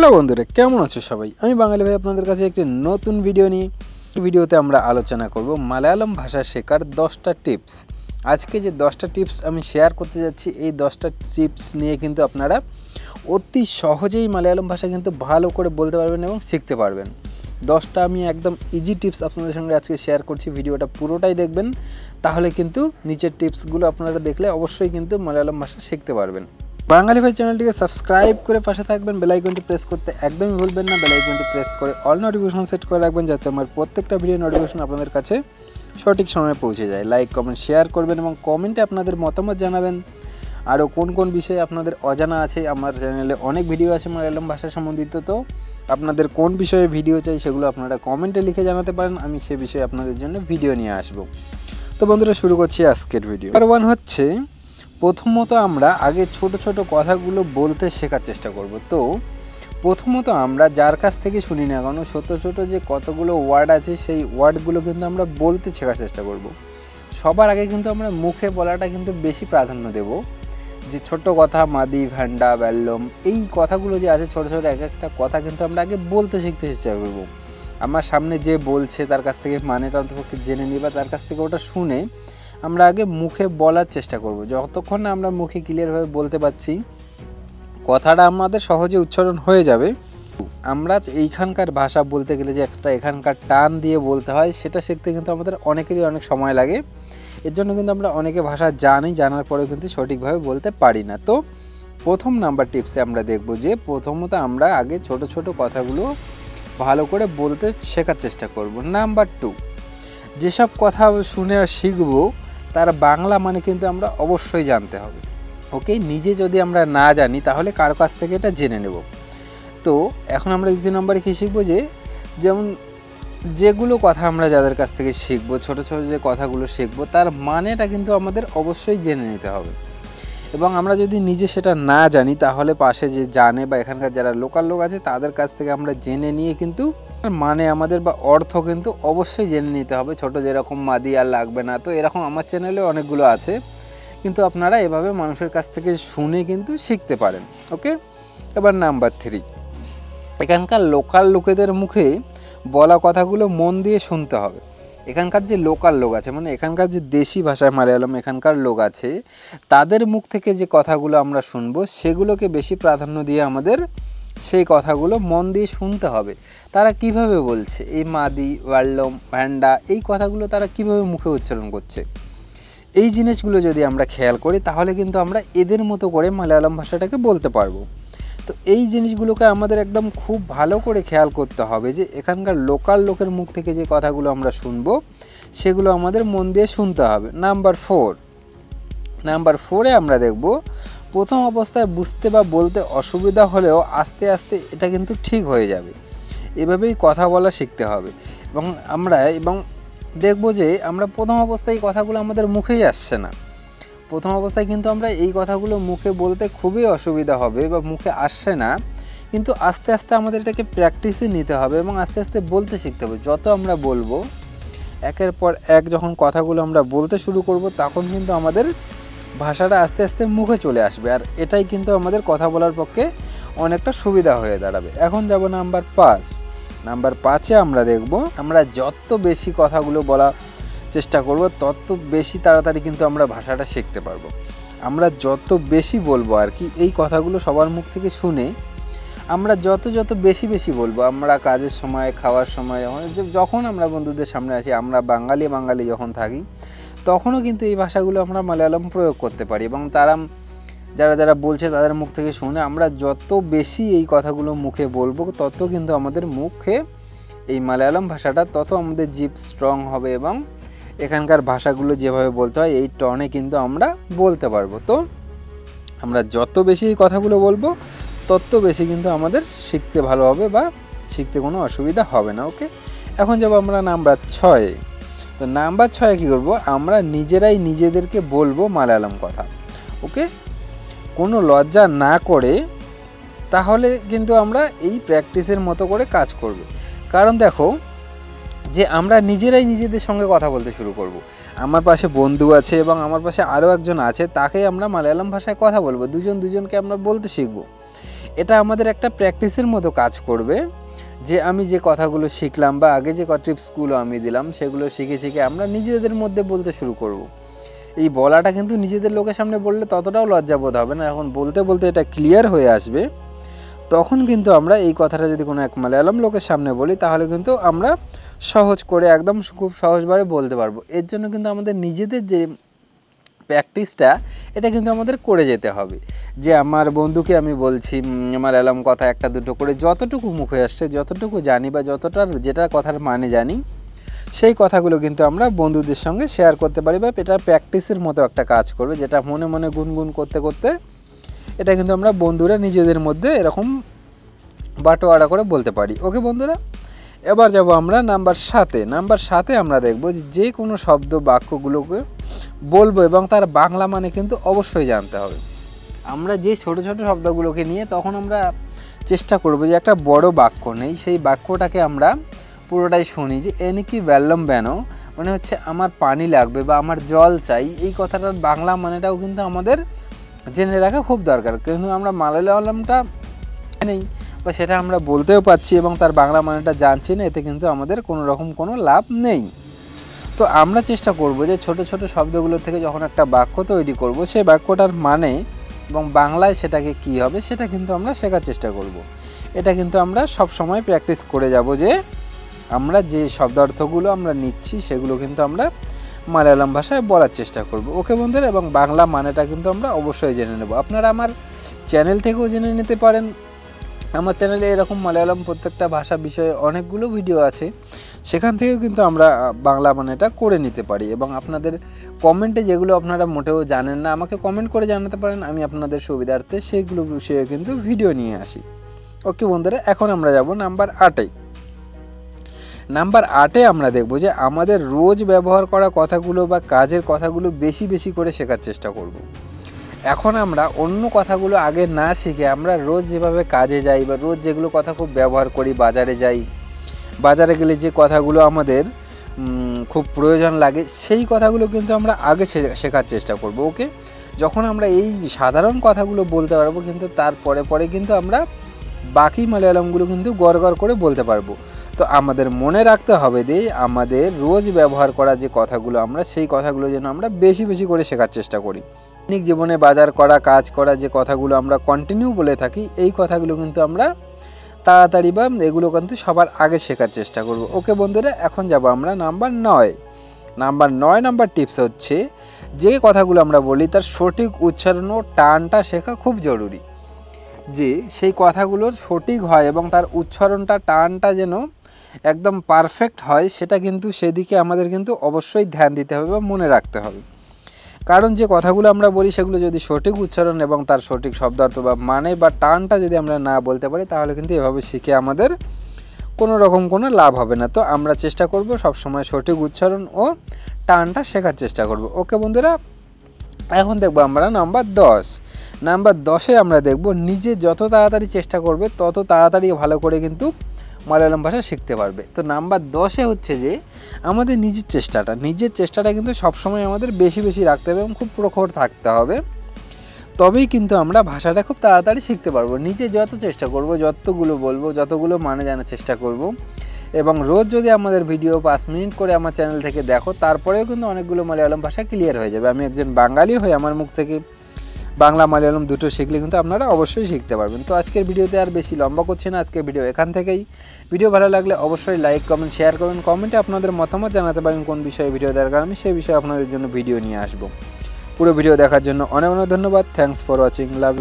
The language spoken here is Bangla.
হ্যালো বন্ধুরা, কেমন আছো সবাই? আমি বাঙালি ভাই আপনাদের কাছে একটি নতুন ভিডিও নিয়ে ভিডিওতে আমরা আলোচনা করব মালায়ালাম ভাষা শেখার 10টা টিপস। আজকে যে 10টা টিপস আমি শেয়ার করতে যাচ্ছি, এই 10টা টিপস নিয়ে কিন্তু আপনারা অতি সহজেই মালায়ালাম ভাষা কিন্তু ভালো করে বলতে পারবেন এবং শিখতে পারবেন। 10টা আমি একদম ইজি টিপস আপনাদের সঙ্গে আজকে শেয়ার করছি। ভিডিওটা পুরোটাই দেখবেন, তাহলে কিন্তু নিচের টিপসগুলো আপনারা দেখলে অবশ্যই কিন্তু মালায়ালাম ভাষা শিখতে পারবেন। বাঙালি ভাই চ্যানেলটিকে সাবস্ক্রাইব করে পাশে থাকবেন, বেল আইকনটি প্রেস করতে একদমই ভুলবেন না। বেল আইকনটি প্রেস করে অল নোটিফিকেশন সেট করে রাখবেন, যাতে আমার প্রত্যেকটা ভিডিও নোটিফিকেশন আপনাদের কাছে সঠিক সময়ে পৌঁছে যায়। লাইক কমেন্ট শেয়ার করবেন এবং কমেন্টে আপনাদের মতামত জানাবেন। আরও কোন কোন বিষয়ে আপনাদের অজানা আছে, আমার চ্যানেলে অনেক ভিডিও আছে মালায়ালাম ভাষা সম্বন্ধিত। তো আপনাদের কোন বিষয়ে ভিডিও চাই সেগুলো আপনারা কমেন্টে লিখে জানাতে পারেন, আমি সে বিষয়ে আপনাদের জন্য ভিডিও নিয়ে আসব। তো বন্ধুরা, শুরু করছি আজকের ভিডিও। নাম্বার 1 হচ্ছে, প্রথমত আমরা আগে ছোট ছোট কথাগুলো বলতে শেখার চেষ্টা করব। তো প্রথমত আমরা যার কাছ থেকে শুনি না কেন, ছোটো ছোটো যে কতগুলো ওয়ার্ড আছে সেই ওয়ার্ডগুলো কিন্তু আমরা বলতে শেখার চেষ্টা করব। সবার আগে কিন্তু আমরা মুখে বলাটা কিন্তু বেশি প্রাধান্য দেব। যে ছোট কথা মাদি, ভ্যান্ডা, ব্যাল্লম, এই কথাগুলো যে আছে ছোটো ছোটো এক একটা কথা কিন্তু আমরা আগে বলতে শিখতে চেষ্টা করব। আমার সামনে যে বলছে তার কাছ থেকে মানেটা অন্তপক্ষে জেনে নিই, বা তার কাছ থেকে ওটা শুনে আমরা আগে মুখে বলার চেষ্টা করব। যতক্ষণ না আমরা মুখে ক্লিয়ারভাবে বলতে পারছি, কথাটা আমাদের সহজে উচ্চারণ হয়ে যাবে। আমরা এইখানকার ভাষা বলতে গেলে যে একটা এখানকার টান দিয়ে বলতে হয়, সেটা শিখতে কিন্তু আমাদের অনেকেরই অনেক সময় লাগে। এর জন্য কিন্তু আমরা অনেকে ভাষা জানার পরেও কিন্তু সঠিকভাবে বলতে পারি না। তো প্রথম নাম্বার টিপসে আমরা দেখব যে প্রথমত আমরা আগে ছোট ছোট কথাগুলো ভালো করে বলতে শেখার চেষ্টা করব। নাম্বার 2, যেসব কথা শুনে শিখব তার বাংলা মানে কিন্তু আমরা অবশ্যই জানতে হবে। ওকে, নিজে যদি আমরা না জানি তাহলে কারো কাছ থেকে এটা জেনে নেব। তো এখন আমরা দ্বিতীয় নম্বরে কী শিখবো, যেমন যেগুলো কথা আমরা যাদের কাছ থেকে শিখবো, ছোট ছোট যে কথাগুলো শিখবো তার মানেটা কিন্তু আমাদের অবশ্যই জেনে নিতে হবে। এবং আমরা যদি নিজে সেটা না জানি তাহলে পাশে যে জানে বা এখানকার যারা লোকাল লোক আছে তাদের কাছ থেকে আমরা জেনে নিয়ে কিন্তু মানে আমাদের বা অর্থ কিন্তু অবশ্যই জেনে নিতে হবে। ছোট যেরকম মাদি আর লাগবে না, তো এরকম আমার চ্যানেলে অনেকগুলো আছে, কিন্তু আপনারা এভাবে মানুষের কাছ থেকে শুনে কিন্তু শিখতে পারেন। ওকে, এবার নাম্বার 3, এখানকার লোকাল লোকেদের মুখে বলা কথাগুলো মন দিয়ে শুনতে হবে। এখানকার যে লোকাল লোক আছে, মানে এখানকার যে দেশি ভাষায় মালায়ালাম এখানকার লোক আছে, তাদের মুখ থেকে যে কথাগুলো আমরা শুনবো সেগুলোকে বেশি প্রাধান্য দিয়ে আমাদের সেই কথাগুলো মন দিয়ে শুনতে হবে। তারা কিভাবে বলছে, এই মাদি, ওয়াল্লম, ভ্যান্ডা, এই কথাগুলো তারা কিভাবে মুখে উচ্চারণ করছে, এই জিনিসগুলো যদি আমরা খেয়াল করি তাহলে কিন্তু আমরা এদের মতো করে মালায়ালাম ভাষাটাকে বলতে পারবো। তো এই জিনিসগুলোকে আমাদের একদম খুব ভালো করে খেয়াল করতে হবে যে এখানকার লোকাল লোকের মুখ থেকে যে কথাগুলো আমরা শুনবো সেগুলো আমাদের মন দিয়ে শুনতে হবে। নাম্বার 4-এ আমরা দেখব, প্রথম অবস্থায় বুঝতে বা বলতে অসুবিধা হলেও আস্তে আস্তে এটা কিন্তু ঠিক হয়ে যাবে। এভাবেই কথা বলা শিখতে হবে। এবং দেখব যে আমরা প্রথম অবস্থায় এই কথাগুলো আমাদের মুখেই আসছে না। প্রথম অবস্থায় কিন্তু আমরা এই কথাগুলো মুখে বলতে খুবই অসুবিধা হবে বা মুখে আসছে না, কিন্তু আস্তে আস্তে আমাদের এটাকে প্র্যাকটিসে নিতে হবে এবং আস্তে আস্তে বলতে শিখতে হবে। যত আমরা বলবো, একের পর এক যখন কথাগুলো আমরা বলতে শুরু করব তখন কিন্তু আমাদের ভাষাটা আস্তে আস্তে মুখে চলে আসবে, আর এটাই কিন্তু আমাদের কথা বলার পক্ষে অনেকটা সুবিধা হয়ে দাঁড়াবে। এখন যাব নাম্বার 5-এ আমরা দেখব, আমরা যত বেশি কথাগুলো বলা চেষ্টা করব তত বেশি তাড়াতাড়ি কিন্তু আমরা ভাষাটা শিখতে পারবো। আমরা যত বেশি বলবো আর কি, এই কথাগুলো সবার মুখ থেকে শুনে আমরা যত বেশি বলবো, আমরা কাজের সময়, খাওয়ার সময়, যখন আমরা বন্ধুদের সামনে আসি, আমরা বাঙালি যখন থাকি তখনও কিন্তু এই ভাষাগুলো আমরা মালায়ালাম প্রয়োগ করতে পারি। এবং তারা যারা বলছে তাদের মুখ থেকে শুনে আমরা যত বেশি এই কথাগুলো মুখে বলবো তত কিন্তু আমাদের মুখে এই মালায়ালাম ভাষাটা, তত আমাদের জিভ স্ট্রং হবে এবং এখানকার ভাষাগুলো যেভাবে বলতে হয় এই টনে কিন্তু আমরা বলতে পারবো। তো আমরা যত বেশি এই কথাগুলো বলবো তত বেশি কিন্তু আমাদের শিখতে ভালো হবে বা শিখতে কোনো অসুবিধা হবে না। ওকে, এখন যাব আমরা নাম্বার 6-এ। তো নাম্বার 6-এ কী করবো, আমরা নিজেরাই নিজেদেরকে বলবো মালায়ালাম কথা। ওকে, কোনো লজ্জা না করে, তাহলে কিন্তু আমরা এই প্র্যাকটিসের মতো করে কাজ করব। কারণ দেখো, যে আমরা নিজেরাই নিজেদের সঙ্গে কথা বলতে শুরু করব। আমার পাশে বন্ধু আছে এবং আমার পাশে আরও একজন আছে, তাকেই আমরা মালায়ালাম ভাষায় কথা বলবো, দুজনকে আমরা বলতে শিখব। এটা আমাদের একটা প্র্যাকটিসের মতো কাজ করবে, যে আমি যে কথাগুলো শিখলাম বা আগে যে টিপসগুলো আমি দিলাম সেগুলো শিখে শিখে আমরা নিজেদের মধ্যে বলতে শুরু করব। এই বলাটা কিন্তু নিজেদের লোকের সামনে বললে ততটাও লজ্জাবোধ হবে না, এখন বলতে বলতে এটা ক্লিয়ার হয়ে আসবে। তখন কিন্তু আমরা এই কথাটা যদি কোনো এক মালায়ালাম লোকের সামনে বলি তাহলে কিন্তু আমরা সহজ করে একদম খুব সহজভাবে বলতে পারবো। এর জন্য কিন্তু আমাদের নিজেদের যে প্র্যাকটিসটা এটা কিন্তু আমাদের করে যেতে হবে। যে আমার বন্ধুকে আমি বলছি মালায়ালাম কথা একটা দুটো করে যতটুকু মুখে আসছে, যতটুকু জানি বা যেটা কথার মানে জানি, সেই কথাগুলো কিন্তু আমরা বন্ধুদের সঙ্গে শেয়ার করতে পারি বা এটা প্র্যাকটিসের মতো একটা কাজ করবে, যেটা মনে মনে গুনগুন করতে করতে এটা কিন্তু আমরা বন্ধুরা নিজেদের মধ্যে এরকম বাটোয়ারা করে বলতে পারি। ওকে বন্ধুরা, এবার যাব আমরা নাম্বার 7-এ আমরা দেখব যে কোনো শব্দ বাক্যগুলোকে বলবো এবং তার বাংলা মানে কিন্তু অবশ্যই জানতে হবে। আমরা যে ছোট ছোট শব্দগুলোকে নিয়ে তখন আমরা চেষ্টা করব যে একটা বড় বাক্য নেই, সেই বাক্যটাকে আমরা পুরোটাই শুনি যে এনে কি ব্যালম ব্যানো, মানে হচ্ছে আমার পানি লাগবে বা আমার জল চাই, এই কথাটার বাংলা মানেটাও কিন্তু আমাদের জেনে রাখা খুব দরকার। কিন্তু আমরা মালায়ালামটা নেই বা সেটা আমরা বলতেও পারছি এবং তার বাংলা মানেটা জানছি না, এতে কিন্তু আমাদের কোনো রকম কোনো লাভ নেই। তো আমরা চেষ্টা করব যে ছোট ছোট শব্দগুলো থেকে যখন একটা বাক্য তৈরি করব সেই বাক্যটার মানে এবং বাংলায় সেটাকে কি হবে সেটা কিন্তু আমরা শেখার চেষ্টা করব। এটা কিন্তু আমরা সব সময় প্র্যাকটিস করে যাব যে আমরা যে শব্দার্থগুলো আমরা নিচ্ছি সেগুলো কিন্তু আমরা মালায়ালাম ভাষায় বলার চেষ্টা করব। ওকে বন্ধুরা, এবং বাংলা মানেটা কিন্তু আমরা অবশ্যই জেনে নেব। আপনারা আমার চ্যানেল থেকেও জেনে নিতে পারেন। আমার চ্যানেলে এরকম মালায়ালাম প্রত্যেকটা ভাষা বিষয়ে অনেকগুলো ভিডিও আছে, সেখান থেকেও কিন্তু আমরা বাংলা মানেটা করে নিতে পারি। এবং আপনাদের কমেন্টে যেগুলো আপনারা মোটেও জানেন না আমাকে কমেন্ট করে জানাতে পারেন, আমি আপনাদের সুবিধার্থে সেইগুলো বিষয়ে কিন্তু ভিডিও নিয়ে আসি। ওকে বন্ধুরা, এখন আমরা যাব নাম্বার 8-এ। নাম্বার 8-এ আমরা দেখব যে আমাদের রোজ ব্যবহার করা কথাগুলো বা কাজের কথাগুলো বেশি বেশি করে শেখার চেষ্টা করব। এখন আমরা অন্য কথাগুলো আগে না শিখে আমরা রোজ যেভাবে কাজে যাই বা রোজ যেগুলো কথা খুব ব্যবহার করি, বাজারে যাই, বাজারে গেলে যে কথাগুলো আমাদের খুব প্রয়োজন লাগে সেই কথাগুলো কিন্তু আমরা আগে শেখার চেষ্টা করব। ওকে, যখন আমরা এই সাধারণ কথাগুলো বলতে পারবো কিন্তু তারপরে পরে কিন্তু আমরা বাকি মালায়ালামগুলো কিন্তু গড়গড় করে বলতে পারবো। তো আমাদের মনে রাখতে হবে যে আমাদের রোজ ব্যবহার করা যে কথাগুলো আমরা সেই কথাগুলো যেন আমরা বেশি বেশি করে শেখার চেষ্টা করি। দৈনিক জীবনে বাজার করা, কাজ করা যে কথাগুলো আমরা কন্টিনিউ বলে থাকি এই কথাগুলো কিন্তু আমরা তাড়াতাড়ি বা এগুলো কিন্তু সবার আগে শেখার চেষ্টা করব। ওকে বন্ধুরা, এখন যাব আমরা নাম্বার 9 নাম্বার টিপস হচ্ছে যে কথাগুলো আমরা বলি তার সঠিক উচ্চারণ ও টানটা শেখা খুব জরুরি। যে সেই কথাগুলোর সঠিক হয় এবং তার উচ্চারণটা টানটা যেন একদম পারফেক্ট হয় সেটা কিন্তু সেদিকে আমাদের কিন্তু অবশ্যই ধ্যান দিতে হবে বা মনে রাখতে হবে। কারণ যে কথাগুলো আমরা বলি সেগুলো যদি সঠিক উচ্চারণ এবং তার সঠিক শব্দার্থ বা মানে বা টানটা যদি আমরা না বলতে পারি তাহলে কিন্তু এভাবে শিখে আমাদের কোনো রকম কোনো লাভ হবে না। তো আমরা চেষ্টা করব সবসময় সঠিক উচ্চারণ ও টানটা শেখার চেষ্টা করব। ওকে বন্ধুরা, এখন দেখব আমরা নাম্বার 10-এ আমরা দেখব নিজে যত তাড়াতাড়ি চেষ্টা করবে তত তাড়াতাড়ি ভালো করে কিন্তু মালায়ালাম ভাষা শিখতে পারবে। তো নাম্বার 10-এ হচ্ছে যে আমাদের নিজের চেষ্টাটা কিন্তু সবসময় আমাদের বেশি বেশি রাখতে হবে এবং খুব প্রখর থাকতে হবে, তবেই কিন্তু আমরা ভাষাটা খুব তাড়াতাড়ি শিখতে পারবো। নিজে যত চেষ্টা করব, যতগুলো বলবো, যতগুলো মানে জানার চেষ্টা করব এবং রোজ যদি আমাদের ভিডিও 5 মিনিট করে আমার চ্যানেল থেকে দেখো তারপরেও কিন্তু অনেকগুলো মালায়ালাম ভাষা ক্লিয়ার হয়ে যাবে। আমি একজন বাঙালি হয়ে আমার মুখ থেকে বাংলা মালায়ালাম দুটো শিখলে কিন্তু আপনারা অবশ্যই শিখতে পারবেন। তো আজকের ভিডিওতে আর বেশি লম্বা করছি না, আজকের ভিডিও এখান থেকেই। ভিডিও ভালো লাগলে অবশ্যই লাইক, কমেন্ট, শেয়ার করবেন। কমেন্টে আপনাদের মতামত জানাতে পারেন কোন বিষয়ে ভিডিও দরকার, আমি সেই বিষয়ে আপনাদের জন্য ভিডিও নিয়ে আসবো। পুরো ভিডিও দেখার জন্য অনেক অনেক ধন্যবাদ। Thanks for watching. লাভ।